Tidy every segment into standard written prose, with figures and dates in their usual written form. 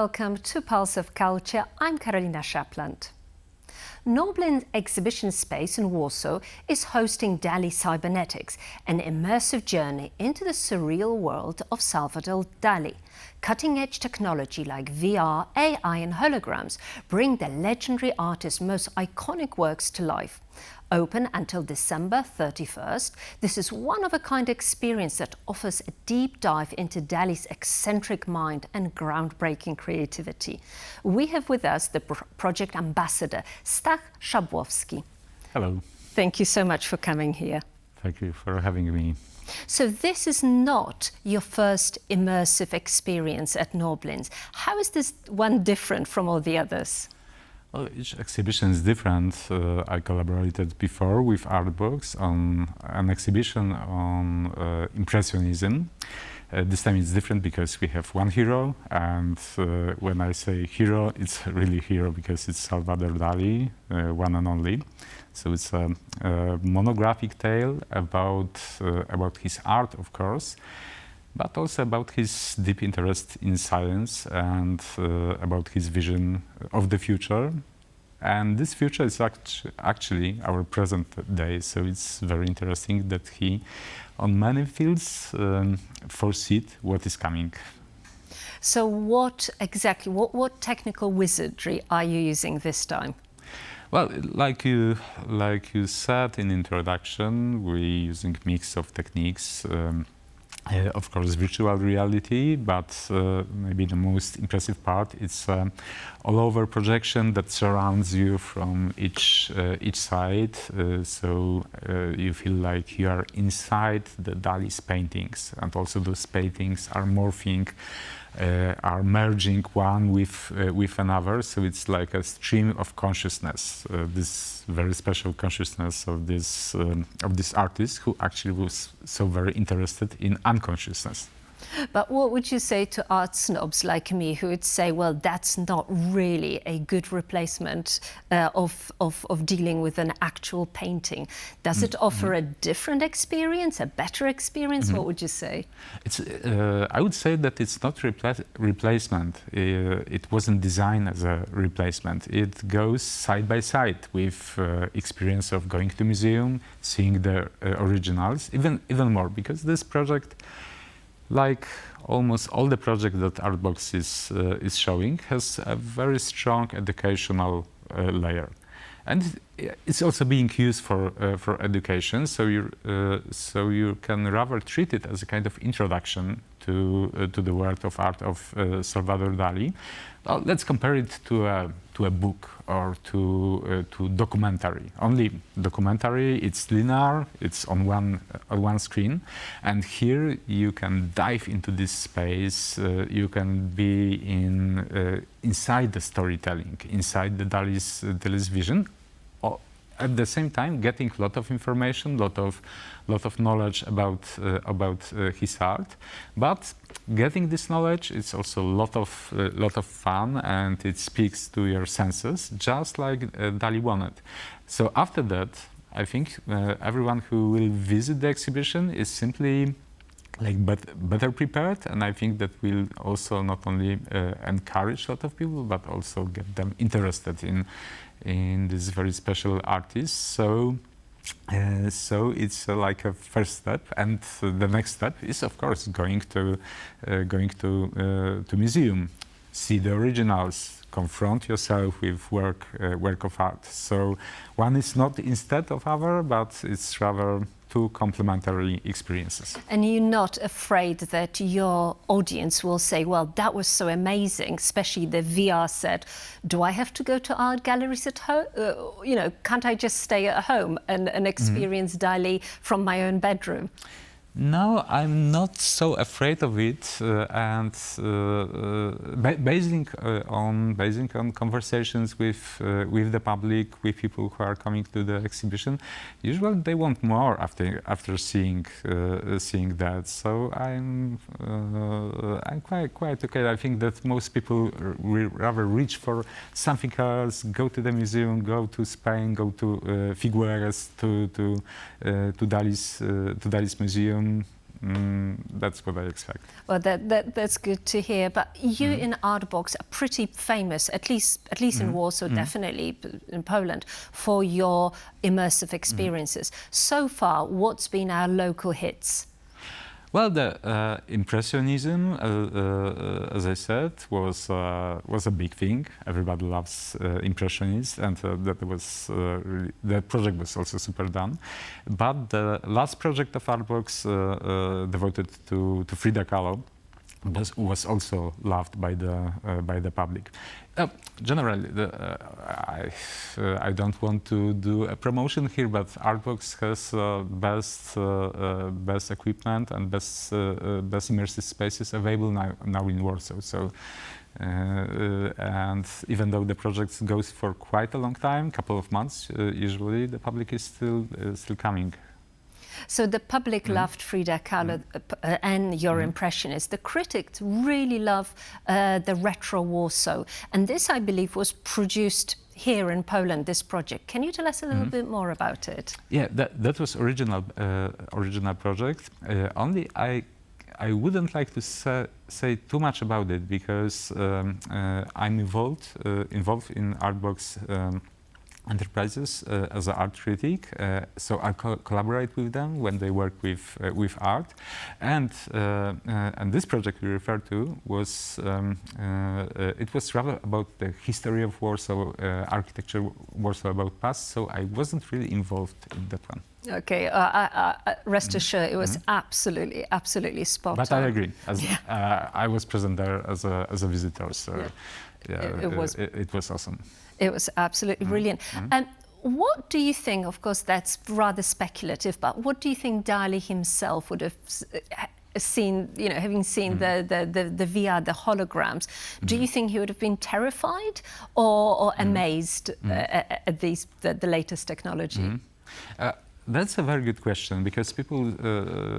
welcome to Pulse of Culture. I'm Karolina Szapland. Norblin exhibition space in Warsaw is hosting Dalí Cybernetics, an immersive journey into the surreal world of Salvador Dalí. Cutting-edge technology like VR, AI and holograms bring the legendary artist's most iconic works to life. Open until December 31st, this is one-of-a-kind experience that offers a deep dive into Dalí's eccentric mind and groundbreaking creativity. We have with us the project ambassador, Stach Szabłowski. Hello. Thank you so much for coming here. Thank you for having me. So this is not your first immersive experience at Norblin. How is this one different from all the others? Well, each exhibition is different. I collaborated before with Artbox on an exhibition on Impressionism. This time it's different because we have one hero, and when I say hero, it's really hero because it's Salvador Dalí, one and only. So it's a monographic tale about his art, of course, but also about his deep interest in science and about his vision of the future. And this future is actually our present day, so it's very interesting that he, on many fields, foresees what is coming. So what exactly, what technical wizardry are you using this time? Well, like you said in introduction, we're using mix of techniques. Of course, virtual reality, but maybe the most impressive part is all-over projection that surrounds you from each side, so you feel like you are inside the Dalí's paintings, and also those paintings are morphing, are merging one with another, so it's like a stream of consciousness. This very special consciousness of this artist, who actually was so very interested in unconsciousness. But what would you say to art snobs like me who would say, well, that's not really a good replacement of dealing with an actual painting? Does it offer a different experience, a better experience? What would you say? It's, I would say that it's not replacement. It wasn't designed as a replacement. It goes side by side with experience of going to museum, seeing the originals, even more, because this project, like almost all the projects that Artbox is showing, has a very strong educational layer, and it's also being used for education. So you can rather treat it as a kind of introduction to the world of art of Salvador Dalí. Well, let's compare it to a book or to documentary. Only documentary, it's linear, it's on one screen, and here you can dive into this space. You can be inside the storytelling, inside the Dalí's vision. At the same time, getting a lot of information, lot of knowledge about his art, but getting this knowledge, it's also a lot of fun, and it speaks to your senses, just like Dalí wanted. So after that, I think everyone who will visit the exhibition is simply like better prepared, and I think that will also not only encourage a lot of people, but also get them interested in this very special artist. So it's like a first step, and the next step is, of course, going to museum, see the originals, confront yourself with work of art. So one is not instead of other, but it's rather two complementary experiences. And you're not afraid that your audience will say, well, that was so amazing, especially the VR set. Do I have to go to art galleries at home? Can't I just stay at home and experience Dalí from my own bedroom? No, I'm not so afraid of it, and basing on conversations with the public, with people who are coming to the exhibition, usually they want more after seeing that. So I'm quite okay. I think that most people rather reach for something else, go to the museum, go to Spain, go to Figueres, to Dalí's museum. That's what I expect. Well, that's good to hear. But you in Artbox are pretty famous, at least in Warsaw, definitely in Poland, for your immersive experiences. So far, what's been our local hits? Well, the Impressionism, as I said, was a big thing. Everybody loves Impressionists, and that project was also super done. But the last project of Artbox, devoted to Frida Kahlo, was also loved by the public. Generally, I don't want to do a promotion here, but Artbox has best equipment and best immersive spaces available now in Warsaw. So, and even though the project goes for quite a long time, couple of months, usually the public is still coming. So the public loved Frida Kahlo and your Impressionists. The critics really love the retro Warsaw. And this, I believe, was produced here in Poland, this project. Can you tell us a little bit more about it? Yeah, that was original project. Only I wouldn't like to say too much about it because I'm involved in Artbox enterprises as an art critic, so I collaborate with them when they work with art, and this project we referred to was it was rather about the history of Warsaw, architecture Warsaw about past. So I wasn't really involved in that one. Okay, rest assured, it was absolutely spot on. But I agree. I was present there as a visitor, so it was awesome. It was absolutely brilliant. And what do you think, of course that's rather speculative, but what do you think Dalí himself would have seen, you know, having seen the VR, the holograms, do you think he would have been terrified or amazed at the latest technology? That's a very good question, because people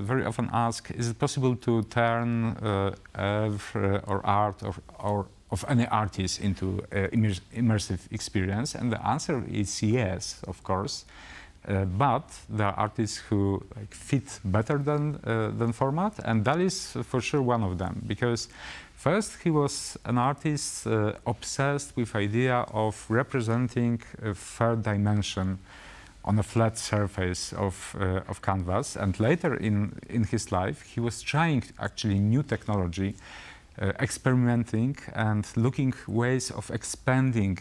very often ask, is it possible to turn or art or of any artist into immersive experience? And the answer is yes, of course. But there are artists who fit better than format, and Dalí is for sure one of them. Because first, he was an artist obsessed with idea of representing a third dimension on a flat surface of canvas. And later in his life, he was trying actually new technology, experimenting and looking ways of expanding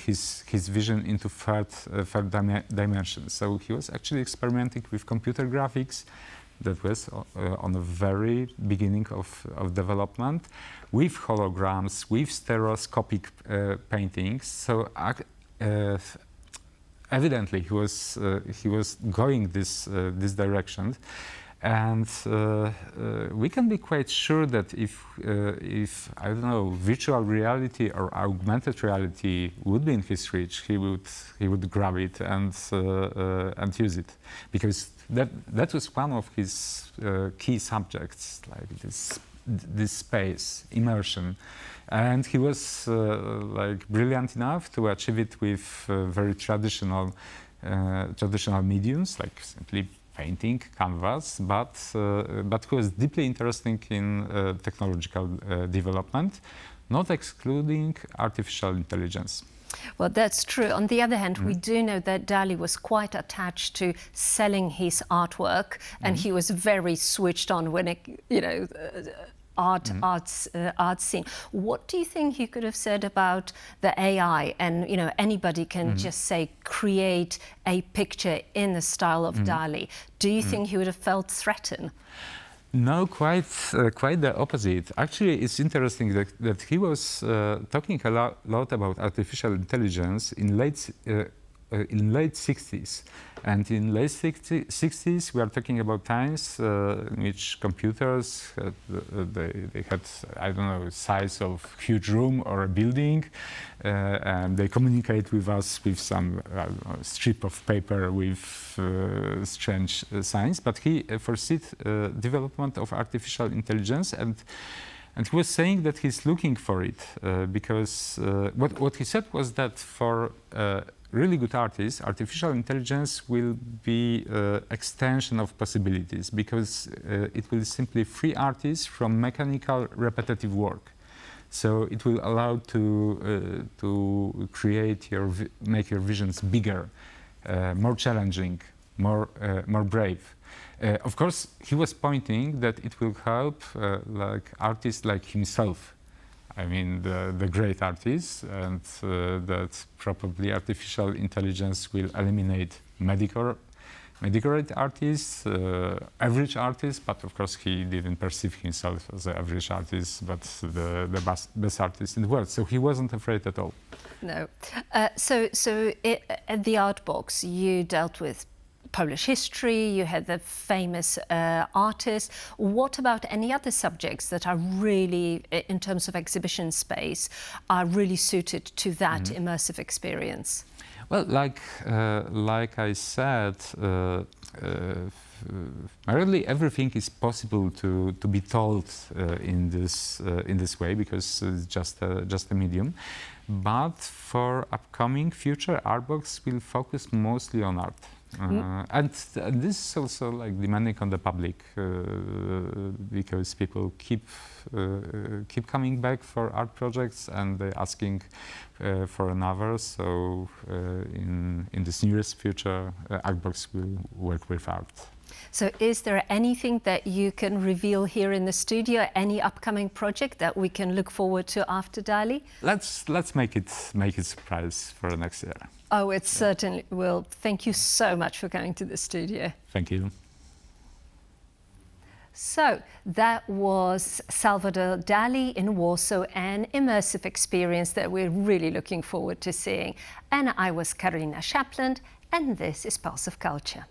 his vision into third dimension. So he was actually experimenting with computer graphics. That was on the very beginning of development, with holograms, with stereoscopic paintings. So evidently he was going this direction. And we can be quite sure that if I don't know, virtual reality or augmented reality would be in his reach, he would grab it and use it, because that was one of his key subjects, like this space immersion, and he was brilliant enough to achieve it with very traditional mediums, like simply painting, canvas, but he was deeply interested in technological development, not excluding artificial intelligence. Well, that's true. On the other hand, we do know that Dalí was quite attached to selling his artwork, and he was very switched on when it, you know, art scene. What do you think he could have said about the AI? And you know, anybody can just say create a picture in the style of Dalí. Do you think he would have felt threatened? No, quite the opposite. Actually, it's interesting that he was talking a lot about artificial intelligence in late 60s. And in late 60s, we are talking about times in which computers, they had, I don't know, size of huge room or a building, and they communicate with us with some strip of paper with strange signs. But he foresaw development of artificial intelligence, and he was saying that he's looking for it because what he said was that for really good artists, artificial intelligence will be extension of possibilities, because it will simply free artists from mechanical repetitive work. So it will allow to create make your visions bigger, more challenging, more brave. Of course, he was pointing that it will help like artists like himself. I mean, the great artists, and that probably artificial intelligence will eliminate mediocre artists, average artists, but of course he didn't perceive himself as an average artist, but the best artist in the world. So he wasn't afraid at all. No. At the Art Box, you dealt with Polish history, you had the famous artists. What about any other subjects that are really, in terms of exhibition space, are really suited to that immersive experience? Well, like I said, really everything is possible to be told in this way, because it's just a medium. But for upcoming future, Artbox will focus mostly on art. And this is also like demanding on the public, because people keep coming back for art projects, and they're asking for another. So in this nearest future, Artbox will work with art. So is there anything that you can reveal here in the studio, any upcoming project that we can look forward to after Dalí? Let's make it surprise for next year. Oh, it certainly will. Thank you so much for coming to the studio. Thank you. So that was Salvador Dalí in Warsaw, an immersive experience that we're really looking forward to seeing. And I was Karolina Szabłowski, and this is Pulse of Culture.